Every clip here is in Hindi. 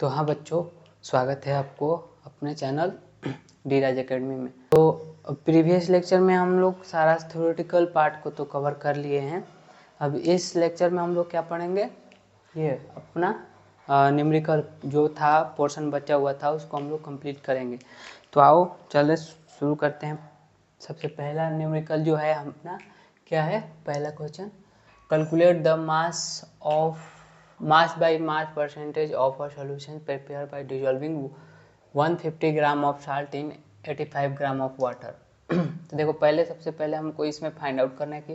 तो हाँ बच्चों, स्वागत है आपको अपने चैनल डी राज एकेडमी में। तो प्रीवियस लेक्चर में हम लोग सारा थ्योरेटिकल पार्ट को तो कवर कर लिए हैं। अब इस लेक्चर में हम लोग क्या पढ़ेंगे, ये अपना न्यूमेरिकल जो था पोर्शन बचा हुआ था उसको हम लोग कंप्लीट करेंगे। तो आओ चले शुरू करते हैं। सबसे पहला न्यूमेरिकल जो है अपना क्या है, पहला question, calculate the mass by mass percentage of a solution prepared by dissolving 150 gram of salt in 85 gram of water. तो देखो सबसे पहले हमको इसमें फाइंड आउट करना है कि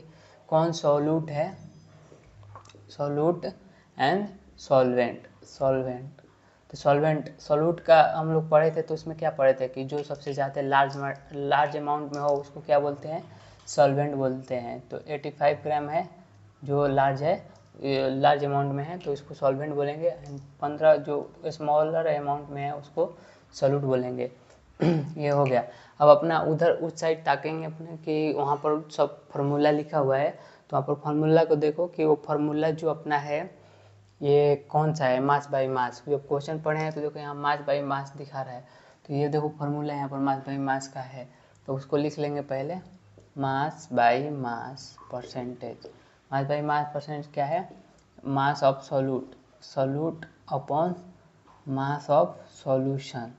कौन सॉल्यूट है, सॉल्यूट एंड सॉल्वेंट। तो सॉल्यूट का हम लोग पढ़े थे, तो उसमें क्या पढ़े थे कि जो सबसे ज़्यादा लार्ज अमाउंट में हो उसको क्या बोलते हैं, सॉल्वेंट बोलते हैं। तो 85 ग्राम है जो लार्ज अमाउंट में है तो इसको सॉल्वेंट बोलेंगे। 15 जो स्मॉलर अमाउंट में है उसको सॉल्यूट बोलेंगे। ये हो गया। अब अपना उधर उस साइड ताकेंगे अपने कि वहाँ पर सब फार्मूला लिखा हुआ है, तो वहाँ पर फार्मूला को देखो कि वो फार्मूला जो अपना है ये कौन सा है, मास बाई मास। जब क्वेश्चन पढ़े हैं तो देखो यहाँ मास बाई मास दिखा रहा है, तो ये देखो फार्मूला यहाँ पर मास बाई मास का है, तो उसको लिख लेंगे पहले, mass by mass percentage. Mass by mass percentage क्या है, मास of solute upon mass of solution,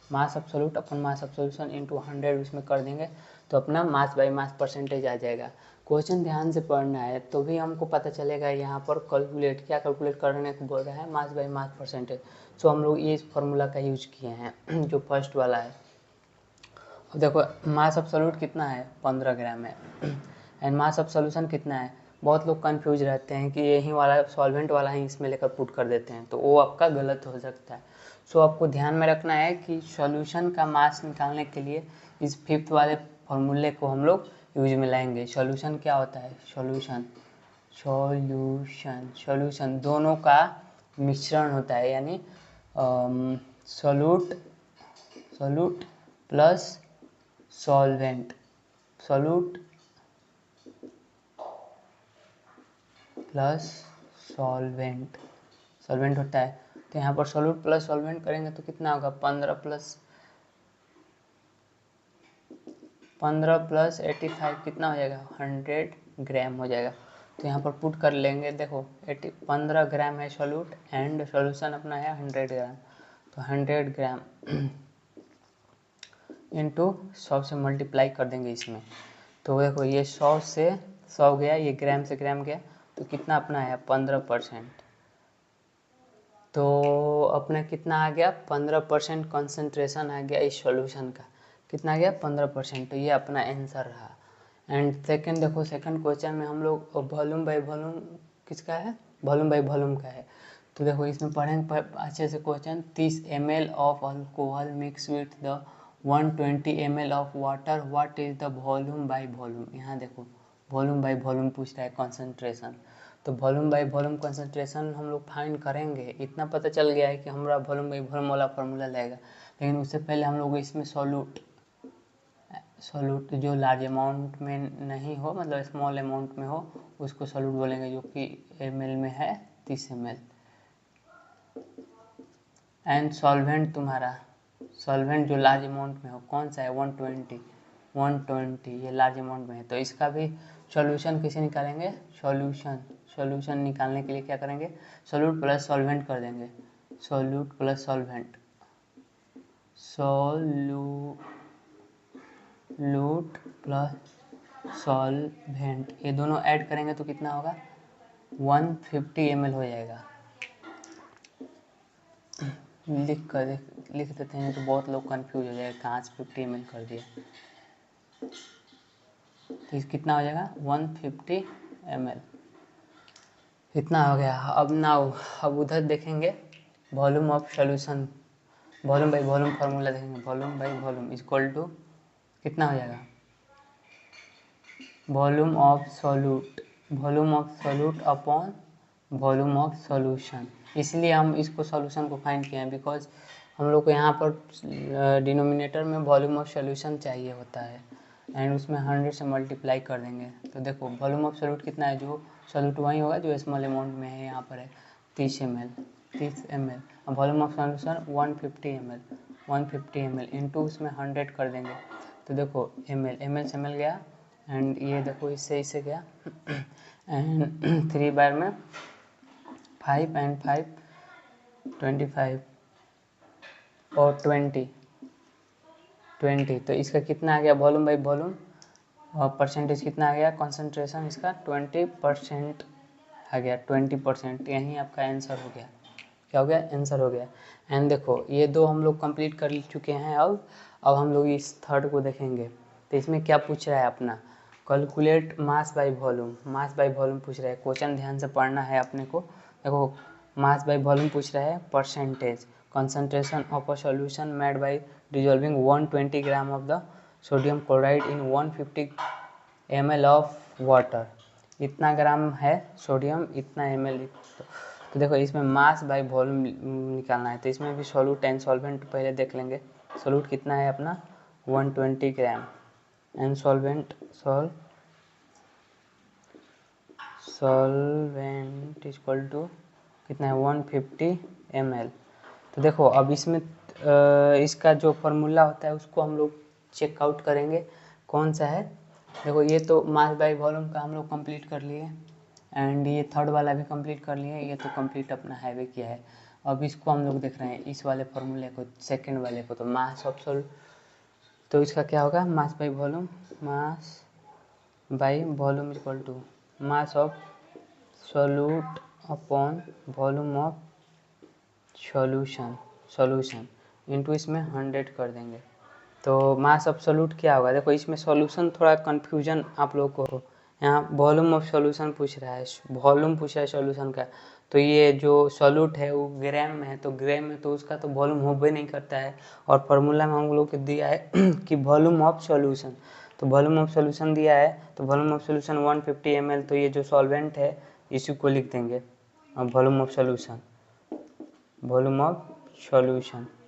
mass of solute upon mass of solution into 100 उसमें कर देंगे तो अपना मास बाई मास परसेंटेज आ जाएगा। क्वेश्चन ध्यान से पढ़ना है तो भी हमको पता चलेगा यहाँ पर क्या कैलकुलेट करने को बोल रहा है, मास बाई मास परसेंटेज। सो हम लोग ये फार्मूला का यूज किए हैं जो फर्स्ट वाला है। अब देखो मास ऑफ सॉल्यूट कितना है, 15 ग्राम है, एंड मास ऑफ सॉल्यूशन कितना है। बहुत लोग कंफ्यूज रहते हैं कि यही वाला सॉल्वेंट वाला ही इसमें लेकर पुट कर देते हैं, तो वो आपका गलत हो सकता है। सो आपको ध्यान में रखना है कि सॉल्यूशन का मास निकालने के लिए इस फिफ्थ वाले फॉर्मूले को हम लोग यूज में लाएंगे। सॉल्यूशन क्या होता है, सॉल्यूशन दोनों का मिश्रण होता है, यानी solute plus solvent, solute plus solvent होता है। तो यहाँ पर सॉल्यूट प्लस सॉल्वेंट करेंगे तो कितना होगा, 15 प्लस 85 कितना हो जाएगा, 100 ग्राम हो जाएगा। तो यहाँ पर पुट कर लेंगे, देखो 15 ग्राम है सॉल्यूट एंड सॉल्यूशन अपना है 100 ग्राम, तो 100 ग्राम इंटू 100 से मल्टीप्लाई कर देंगे इसमें। तो देखो ये 100 से 100 गया, ये ग्राम से ग्राम गया, तो कितना अपना है 15%। तो अपना कितना आ गया, 15% कॉन्सेंट्रेशन आ गया इस सॉल्यूशन का, कितना आ गया 15%। तो ये अपना आंसर रहा। एंड सेकंड देखो, सेकंड क्वेश्चन में हम लोग वॉल्यूम बाय वॉल्यूम किसका है, वॉल्यूम बाय वॉल्यूम का है। तो देखो इसमें पढ़ेंगे अच्छे से question, 30 ml of alcohol mix with the 120 ml of water, what is the volume by volume. यहाँ देखो वॉल्यूम बाय वॉल्यूम पूछ रहा है, कॉन्सेंट्रेशन। तो वॉल्यूम बाय वॉल्यूम कॉन्सेंट्रेशन हम लोग फाइंड करेंगे। इतना पता चल गया है कि हमारा वॉल्यूम बाय वॉल्यूम वाला फार्मूला लगेगा, लेकिन उससे पहले हम लोग इसमें सॉल्यूट जो लार्ज अमाउंट में नहीं हो, मतलब स्मॉल अमाउंट में हो, उसको सॉल्यूट बोलेंगे, जो कि ml में है 30 ml। एंड सॉल्वेंट तुम्हारा, सॉल्वेंट जो लार्ज अमाउंट में हो कौन सा है, 120, ये लार्ज अमाउंट में है। तो इसका भी सॉल्यूशन कैसे निकालेंगे, सॉल्यूशन निकालने के लिए क्या करेंगे, सॉल्यूट प्लस सॉल्वेंट कर देंगे, solute plus solvent, solute plus solvent, ये दोनों ऐड करेंगे तो कितना होगा, 150 ml हो जाएगा। लिख देते हैं तो बहुत लोग कंफ्यूज हो जाएगा, कहाँ से 50 ml कर दिया। तो कितना हो जाएगा 150 ml, इतना हो गया। अब उधर देखेंगे volume of solution, volume by volume formula देखेंगे, volume by volume equal to कितना हो जाएगा, volume of solute upon volume of solution. इसलिए हम इसको सॉल्यूशन को फाइंड किए हैं, बिकॉज हम लोग को यहाँ पर डिनोमिनेटर में वॉल्यूम ऑफ सॉल्यूशन चाहिए होता है, एंड उसमें 100 से मल्टीप्लाई कर देंगे। तो देखो वॉल्यूम ऑफ सॉल्यूट कितना है, जो सॉल्यूट वही होगा जो स्मॉल अमाउंट में है यहाँ पर है, 30 ml। अब volume of solution 150 ml into उसमें 100 कर देंगे तो देखो ml से ml गया एंड ये देखो इससे गया एंड 3 बार में 5 एंड 5 25 और 20 तो इसका कितना आ गया वॉल्यूम बाई वॉल्यूम और परसेंटेज कितना आ गया कंसंट्रेशन इसका 20% आ गया 20%। यही आपका आंसर हो गया। क्या हो गया? आंसर हो गया। एंड देखो ये दो हम लोग कंप्लीट कर चुके हैं। अब हम लोग इस थर्ड को देखेंगे। तो इसमें क्या पूछ रहा है अपना calculate mass by volume. Mass by volume पूछ रहा है। क्वेश्चन ध्यान से पढ़ना है अपने को। देखो मास बाय वॉल्यूम पूछ रहा है percentage concentration of a solution made by dissolving 120 gram of the sodium chloride in 150 ml of water। इतना ग्राम है सोडियम, इतना ml। तो देखो इसमें मास बाय वॉल्यूम निकालना है। तो इसमें भी सॉल्यूट एंड सॉल्वेंट पहले देख लेंगे। सॉल्यूट कितना है अपना 120 gram and solvent equal to कितना है 150 ml। तो देखो अब इसमें इसका जो फॉर्मूला होता है उसको हम लोग चेकआउट करेंगे कौन सा है। देखो ये तो मास बाय वॉल्यूम का हम लोग कंप्लीट कर लिए एंड ये थर्ड वाला भी कंप्लीट कर लिए। ये तो कंप्लीट अपना हाईवे किया है। अब इसको हम लोग देख रहे हैं इस वाले फॉर्मूले को, सेकंड वाले को। तो मास ऑफ सॉल्यूट तो इसका क्या होगा mass by volume. Mass by volume equal to mass of solute upon volume of solution into इसमें 100 कर देंगे। तो मास ऑफ सॉल्यूट क्या होगा। देखो इसमें सॉल्यूशन थोड़ा कन्फ्यूजन आप लोगों को, यहाँ वॉल्यूम ऑफ सॉल्यूशन पूछ रहा है, वॉल्यूम पूछ रहा है सॉल्यूशन का। तो ये जो सॉल्यूट है वो ग्राम में है, तो ग्राम में तो उसका तो वॉल्यूम हो भी नहीं करता है। और फार्मूला में हम लोग को दिया है कि वॉल्यूम ऑफ सॉल्यूशन, तो वॉल्यूम ऑफ सॉल्यूशन दिया है। तो वॉल्यूम ऑफ सॉल्यूशन 150 ml। तो ये जो सॉल्वेंट है इसी को लिख देंगे। और वॉल्यूम ऑफ सॉल्यूशन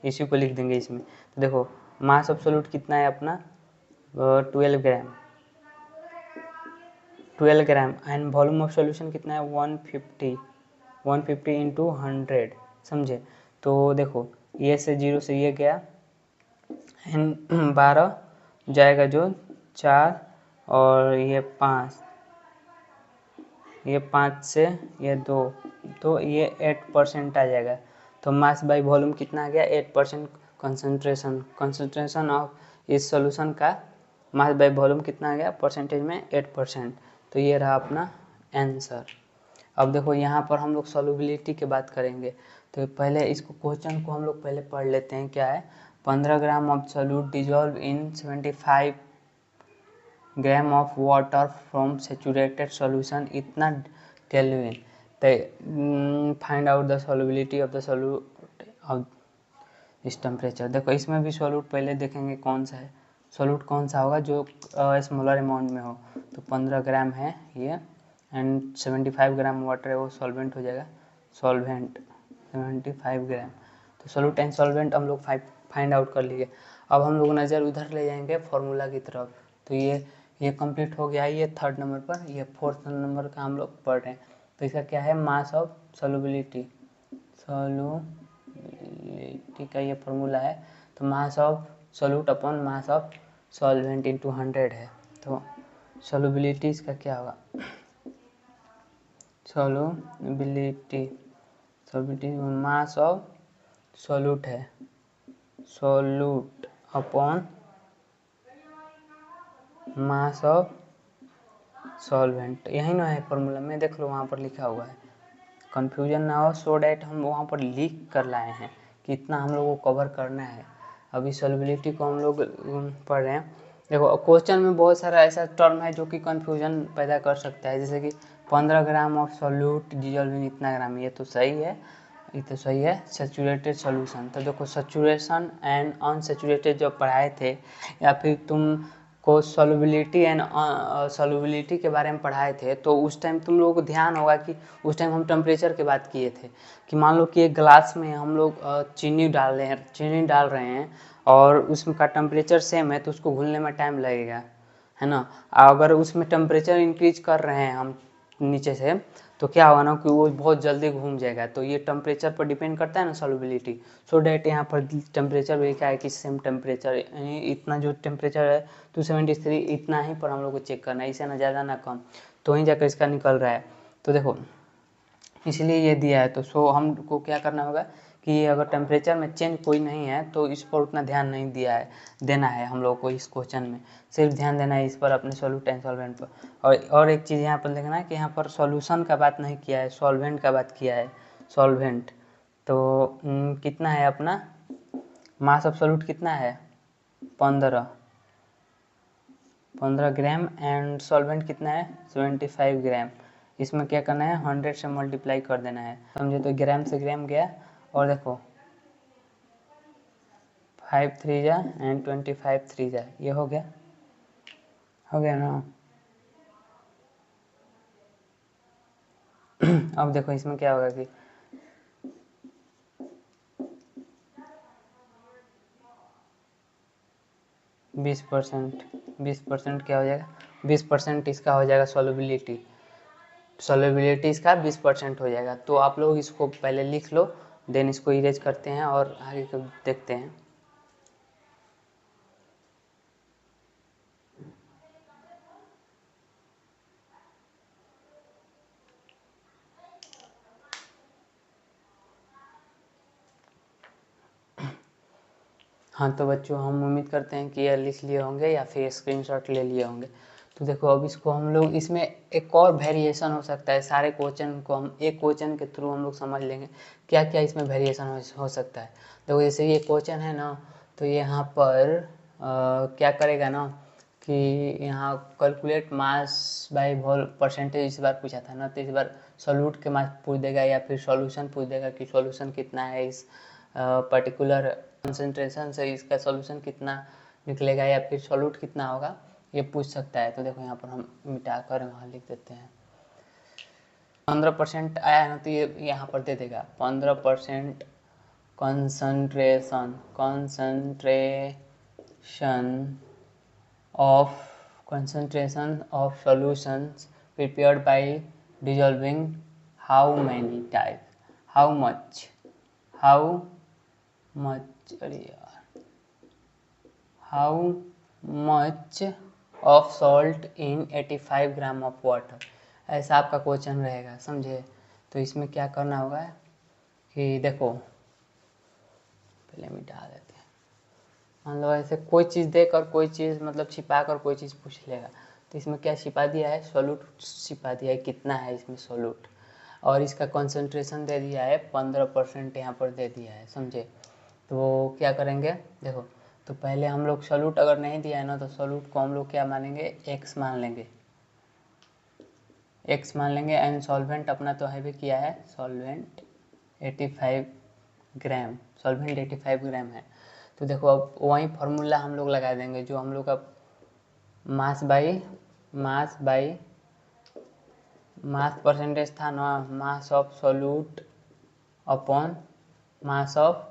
इसी को लिख देंगे इसमें। तो देखो मास ऑफ सॉल्यूट कितना है अपना 12 gram and volume of solution कितना है 150 इंटू 100। समझे। तो देखो ये से 0 से ये गया एंड 12 जाएगा जो 4 और ये 5 से ये 2 तो ये 8% आ जाएगा। तो मास बाय वॉल्यूम कितना आ गया 8%। कंसंट्रेशन ऑफ इस सॉल्यूशन का मास बाय वॉल्यूम कितना आ गया परसेंटेज में 8%। तो ये रहा अपना आंसर। अब देखो यहाँ पर हम लोग सॉल्युबिलिटी की बात करेंगे। तो पहले इसको क्वेश्चन को हम लोग पहले पढ़ लेते हैं। क्या है 15 gram of solute dissolve in 75 gram of water from saturated solution इतना kelvin. Find out the solubility of the solute of इस टेम्परेचर। देखो इसमें भी सॉल्यूट पहले देखेंगे कौन सा है। सॉल्यूट कौन सा होगा जो स्मॉलर अमाउंट में हो। तो 15 ग्राम है ये एंड 75 ग्राम वाटर है, वो सॉल्वेंट हो जाएगा। सॉल्वेंट 75 ग्राम। तो सॉल्यूट एंड सॉल्वेंट हम लोग फाइंड आउट कर लिए। अब हम लोग नज़र उधर ले जाएंगे फॉर्मूला की तरफ। तो ये कंप्लीट हो गया है ये थर्ड नंबर पर। ये फोर्थ नंबर का हम लोग पढ़ रहे हैं। तो इसका क्या है मास ऑफ सॉल्युबिलिटी का ये फॉर्मूला है। तो मास of solute upon mass of solvent into 100 है। तो सॉल्युबिलिटी इसका क्या होगा सॉल्युबिलिटी मास ऑफ सॉल्यूट है, solute upon mass of solvent. यही ना है फॉर्मूला में, देख लो वहाँ पर लिखा हुआ है। कन्फ्यूजन ना हो सो डैट हम वहाँ पर लिख कर लाए हैं कि इतना हम लोग को कवर करना है। अभी सॉल्युबिलिटी को हम लोग पढ़ रहे हैं। देखो क्वेश्चन में बहुत सारा ऐसा टर्म है जो कि कन्फ्यूजन पैदा कर सकता है। जैसे कि 15 ग्राम ऑफ सॉल्यूट डिजॉल्विंग इतना ग्राम, ये तो सही है। Saturated solution. तो देखो सैचुरेशन एंड अनसैचुरेटेड जब पढ़ाए थे या फिर तुम को सॉल्युबिलिटी के बारे में पढ़ाए थे, तो उस टाइम तुम लोगों को ध्यान होगा कि उस टाइम हम टेम्परेचर की बात किए थे कि मान लो कि एक ग्लास में हम लोग चीनी डाल रहे हैं और उसमें का टेम्परेचर सेम है तो उसको घुलने में टाइम लगेगा, है ना। अगर उसमें टेम्परेचर इंक्रीज कर रहे हैं हम नीचे से, तो क्या होगा ना कि वो बहुत जल्दी घूम जाएगा। तो ये टेम्परेचर पर डिपेंड करता है ना सॉल्युबिलिटी। सो डैट यहाँ पर टेम्परेचर भी क्या है कि सेम टेम्परेचर, इतना जो टेम्परेचर है 273 इतना ही पर हम लोग को चेक करना है, इससे ना ज़्यादा ना कम, तो वहीं जाकर इसका निकल रहा है। तो देखो इसलिए ये दिया है। तो सो हमको क्या करना होगा कि अगर टेम्परेचर में चेंज कोई नहीं है तो इस पर उतना ध्यान नहीं देना है हम लोग को इस क्वेश्चन में, सिर्फ ध्यान देना है इस पर अपने सोल्यूट एंड सॉल्वेंट पर। और एक चीज़ यहाँ पर देखना है कि यहाँ पर सॉल्यूशन का बात नहीं किया है, सॉल्वेंट का बात किया है, सॉल्वेंट। तो कितना है अपना मास ऑफ सोल्यूट कितना है 15 ग्राम, एंड सॉल्वेंट कितना है 75 ग्राम। इसमें क्या करना है 100 से मल्टीप्लाई कर देना है, समझे। तो ग्राम से ग्राम गया, और देखो 5 3 जा एंड 25 3 जा, ये हो गया ना। अब देखो इसमें क्या होगा कि बीस परसेंट क्या हो जाएगा, 20% इसका हो जाएगा सॉल्युबिलिटी इसका 20% हो जाएगा। तो आप लोग इसको पहले लिख लो, देन इसको इरेज करते हैं और आगे को देखते हैं। हाँ तो बच्चों हम उम्मीद करते हैं कि यह लिख लिए होंगे या फिर स्क्रीनशॉट ले लिए होंगे। तो देखो अब इसको हम लोग, इसमें एक और वेरिएशन हो सकता है, सारे क्वेश्चन को हम एक क्वेश्चन के थ्रू हम लोग समझ लेंगे क्या क्या इसमें वेरिएशन हो सकता है। देखो जैसे ये क्वेश्चन है ना, तो यहाँ पर क्या करेगा ना कि यहाँ calculate mass by wall percentage इस बार पूछा था ना, तो इस बार सोल्यूट के मास पूछ देगा या फिर सॉल्यूशन पूछ देगा कि सॉल्यूशन कितना है इस पर्टिकुलर कंसंट्रेशन से, इसका सॉल्यूशन कितना निकलेगा या फिर सॉल्यूट कितना होगा, ये पूछ सकता है। तो देखो यहाँ पर हम मिटा कर वहाँ लिख देते हैं 15% आया है ना, तो ये यहाँ पर दे देगा 15% concentration of solutions prepared by dissolving how many type how much of salt in 85 gram of water, ऐसा आपका क्वेश्चन रहेगा, समझे। तो इसमें क्या करना होगा कि देखो पहले मिटा देते हैं, मान लो ऐसे कोई चीज़ देकर कोई चीज़ मतलब छिपा कर कोई चीज़ पूछ लेगा। तो इसमें क्या छिपा दिया है, सोल्यूट छिपा दिया है, कितना है इसमें सोल्यूट, और इसका कंसंट्रेशन दे दिया है 15% यहाँ पर दे दिया है, समझे। तो क्या करेंगे देखो, तो पहले हम लोग सोल्यूट अगर नहीं दिया है ना, तो सोल्यूट को हम लोग क्या मानेंगे x मान लेंगे एंड सॉल्वेंट अपना तो है भी किया है, सॉल्वेंट 85 ग्राम है। तो देखो अब वही फार्मूला हम लोग लगा देंगे जो हम लोग का मास परसेंटेज था ना, mass of solute upon mass of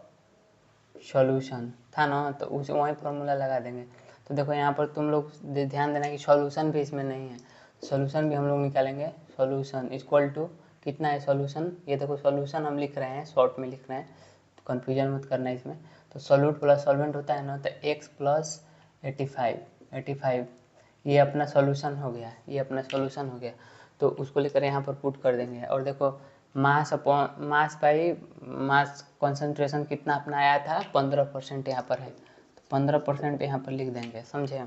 solution था ना, तो उसे वही फार्मूला लगा देंगे। तो देखो यहाँ पर तुम लोग ध्यान देना कि सॉल्यूशन भी इसमें नहीं है, सॉल्यूशन भी हम लोग निकालेंगे। सॉल्यूशन इक्वल टू कितना है सॉल्यूशन, ये देखो सॉल्यूशन हम लिख रहे हैं, शॉर्ट में लिख रहे हैं, तो कन्फ्यूजन मत करना इसमें। तो सोल्यूट प्लस सॉल्वेंट होता है ना, तो x प्लस 85 ये अपना सॉल्यूशन हो गया, तो उसको लेकर यहाँ पर पुट कर देंगे। और देखो मास कंसंट्रेशन कितना अपना आया था 15% यहाँ पर है, तो 15% यहाँ पर लिख देंगे, समझे।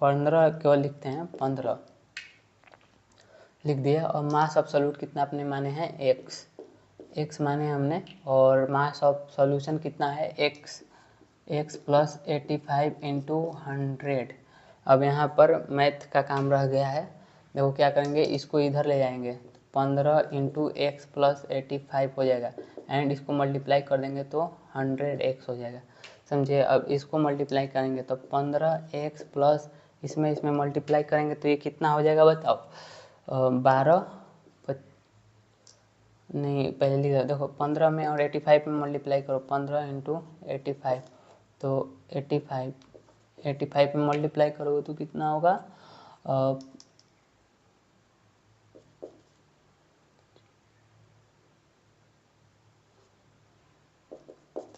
15 केवल लिखते हैं, 15 लिख दिया। और मास ऑफ सोल्यूट कितना अपने माने हैं x माने हमने, और मास ऑफ सॉल्यूशन कितना है x प्लस 85 इंटू 100। अब यहाँ पर मैथ का काम रह गया है, देखो क्या करेंगे, इसको इधर ले जाएंगे, 15 इंटू एक्स प्लस 85 हो जाएगा, एंड इसको मल्टीप्लाई कर देंगे तो 100x हो जाएगा, समझे। अब इसको मल्टीप्लाई करेंगे तो 15x प्लस इसमें मल्टीप्लाई करेंगे तो ये कितना हो जाएगा बताओ, 12 नहीं पहले लिख देखो 15 में और 85 में मल्टीप्लाई करो, 15 इंटू 85, तो 85 में मल्टीप्लाई करोगे तो कितना होगा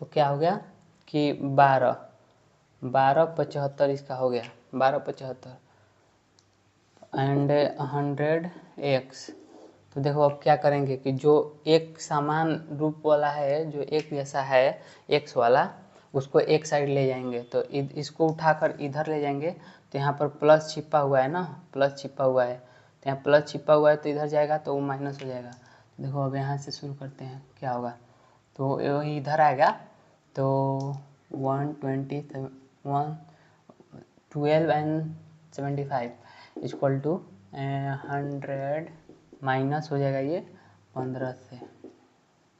तो क्या हो गया कि 12 इसका हो गया 1275 एंड 100x। तो देखो अब क्या करेंगे कि जो एक समान रूप वाला है, जो एक जैसा है x वाला, उसको एक साइड ले जाएंगे। तो इसको उठाकर इधर ले जाएंगे तो यहाँ पर प्लस छिपा हुआ है ना, प्लस छिपा हुआ है, तो यहाँ प्लस छिपा हुआ है तो इधर जाएगा तो वो माइनस हो जाएगा। देखो अब यहाँ से शुरू करते हैं क्या होगा, तो वही इधर आएगा तो 12 एंड 75 इक्वल टू 100 माइनस हो जाएगा ये 15 से,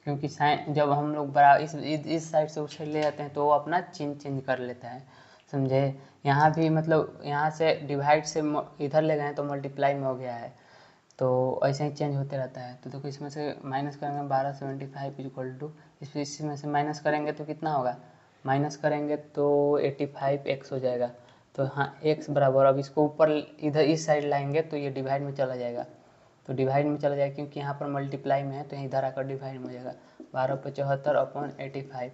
क्योंकि साइन जब हम लोग बड़ा इस साइड से उछल ले जाते हैं तो वो अपना चिन्ह चेंज कर लेता है, समझे। यहाँ भी मतलब यहाँ से डिवाइड से इधर ले गए तो मल्टीप्लाई में हो गया है, तो ऐसे ही चेंज होते रहता है। तो देखो इसमें से माइनस करेंगे 1275 इक्वल टू, इसमें से माइनस करेंगे तो कितना होगा, माइनस करेंगे तो 85x हो जाएगा। तो हाँ x बराबर, अब इसको ऊपर इधर इस साइड लाएंगे तो ये डिवाइड में चला जाएगा, तो डिवाइड में चला जाएगा क्योंकि यहाँ पर मल्टीप्लाई में है तो इधर आकर डिवाइड में हो जाएगा 1275/85।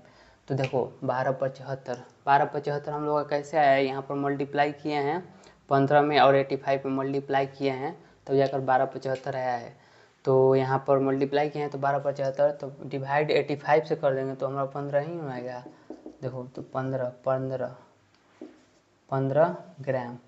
तो देखो 1275 हम लोग का कैसे आया है, यहाँ पर मल्टीप्लाई किए हैं 15 में और 85 में मल्टीप्लाई किए हैं तो जाकर 1275 आया है। तो यहाँ पर मल्टीप्लाई किए हैं तो 1275, तो डिवाइड 85 से कर देंगे तो हमारा 15 ही आएगा। देखो तो 15 ग्राम,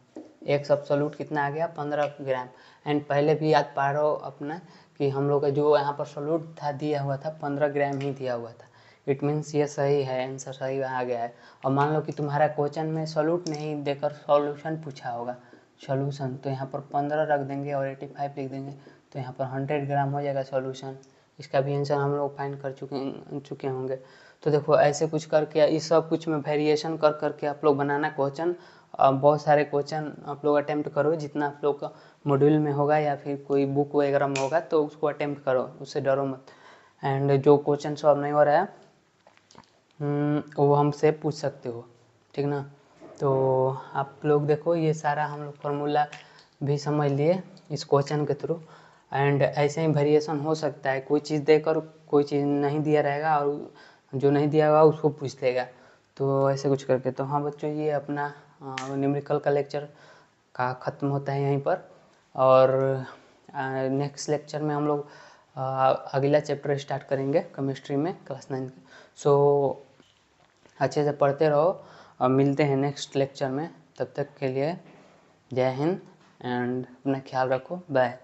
एक एब्सोल्यूट कितना आ गया 15 ग्राम। एंड पहले भी याद पा रहे हो अपना कि हम लोग का जो यहाँ पर सोल्यूट था दिया हुआ था 15 ग्राम ही दिया हुआ था। इट मीन्स ये सही है, आंसर सही आ गया है। और मान लो कि तुम्हारा क्वेश्चन में सोल्यूट नहीं देकर सॉल्यूशन पूछा होगा, सॉल्यूशन, तो यहाँ पर 15 रख देंगे और 85 लिख देंगे तो यहाँ पर 100 ग्राम हो जाएगा सॉल्यूशन। इसका भी आंसर हम लोग फाइंड कर चुके होंगे। तो देखो ऐसे कुछ करके इस सब कुछ में वेरिएशन कर करके आप लोग बनाना क्वेश्चन। बहुत सारे क्वेश्चन आप लोग अटेम्प्ट करो, जितना आप लोग का मॉड्यूल में होगा या फिर कोई बुक वगैरह में होगा तो उसको अटेम्प्ट करो, उससे डरो मत। एंड जो क्वेश्चन सॉल्व नहीं हो रहा है वो हमसे पूछ सकते हो, ठीक ना। तो आप लोग देखो ये सारा हम लोग फार्मूला भी समझ लिए इस क्वेश्चन के थ्रू। एंड ऐसे ही वेरिएशन हो सकता है, कोई चीज़ देकर कोई चीज़ नहीं दिया रहेगा और जो नहीं दिया हुआ उसको पूछ देगा, तो ऐसे कुछ करके। तो हाँ बच्चों, ये अपना न्यूमेरिकल का लेक्चर का ख़त्म होता है यहीं पर। और नेक्स्ट लेक्चर में हम लोग अगला चैप्टर स्टार्ट करेंगे केमिस्ट्री में क्लास 9 का। सो अच्छे से पढ़ते रहो और मिलते हैं नेक्स्ट लेक्चर में। तब तक के लिए जय हिंद एंड अपना ख्याल रखो, बाय।